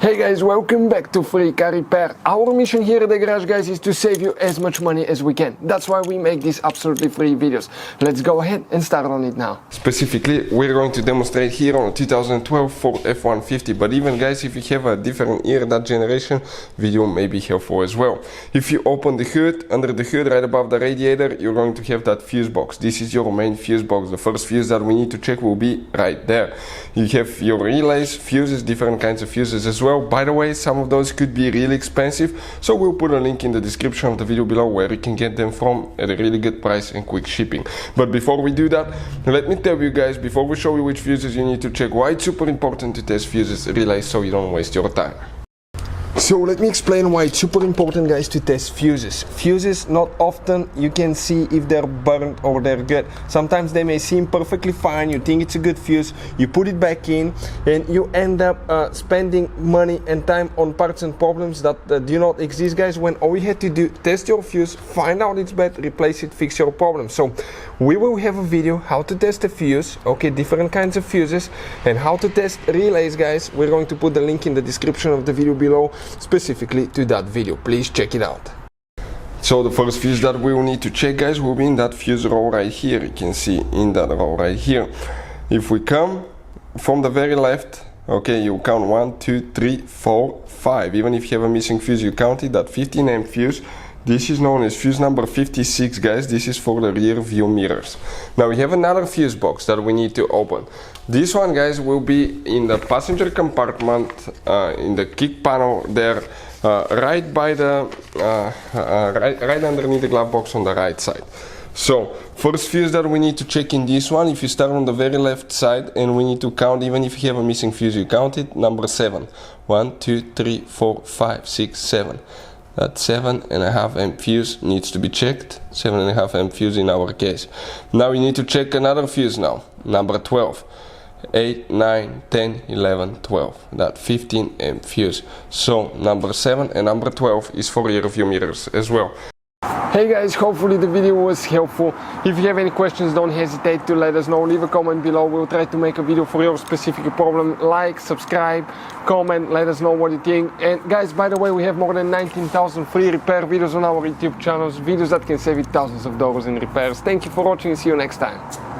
Hey guys, welcome back to Free Car Repair. Our mission here at the garage, guys, is to save you as much money as we can. That's why we make these absolutely free videos. Let's go ahead and start on it now. Specifically, we're going to demonstrate here on a 2012 Ford F-150, but even guys, if you have a different year, that generation, video may be helpful as well. If you open the hood, under the hood right above the radiator, you're going to have that fuse box. This is your main fuse box. The first fuse that we need to check will be right there. You have your relays, fuses, different kinds of fuses as well. By the way, some of those could be really expensive, so we'll put a link in the description of the video below where you can get them from at a really good price and quick shipping. But before we do that, let me tell you guys, before we show you which fuses you need to check, why it's super important to test fuses, relays, so you don't waste your time. So let me explain why it's super important, guys, to test fuses. Fuses, not often you can see if they're burnt or they're good. Sometimes they may seem perfectly fine, you think it's a good fuse, you put it back in and you end up spending money and time on parts and problems that do not exist, guys, when all you had to do, test your fuse, find out it's bad, replace it, fix your problem. So we will have a video how to test a fuse, okay, different kinds of fuses, and how to test relays, guys. We're going to put the link in the description of the video below specifically to that video. Please check it out. So the first fuse that we will need to check, guys, will be in that fuse row right here. You can see in that row right here. If we come from the very left, okay, you count 1, 2, 3, 4, 5. Even if you have a missing fuse, you count it. That 15 amp fuse, this is known as fuse number 56, guys. This is for the rear view mirrors. Now we have another fuse box that we need to open. This one, guys, will be in the passenger compartment, in the kick panel there, right by the right underneath the glove box on the right side. So first fuse that we need to check in this one, if you start on the very left side, and we need to count, even if you have a missing fuse, you count it, number 7. 1, 2, 3, 4, 5, 6, 7. That 7.5 amp fuse needs to be checked. 7.5 amp fuse in our case. Now we need to check another fuse now, number 12. 8, 9, 10, 11, 12. That 15 amp fuse. So number 7 and number 12 is for rear view mirrors as well. Hey guys, hopefully the video was helpful. If you have any questions, don't hesitate to let us know. Leave a comment below. We'll try to make a video for your specific problem. Like, subscribe, comment, let us know what you think. And guys, by the way, we have more than 19,000 free repair videos on our YouTube channels, videos that can save you thousands of dollars in repairs. Thank you for watching and see you next time.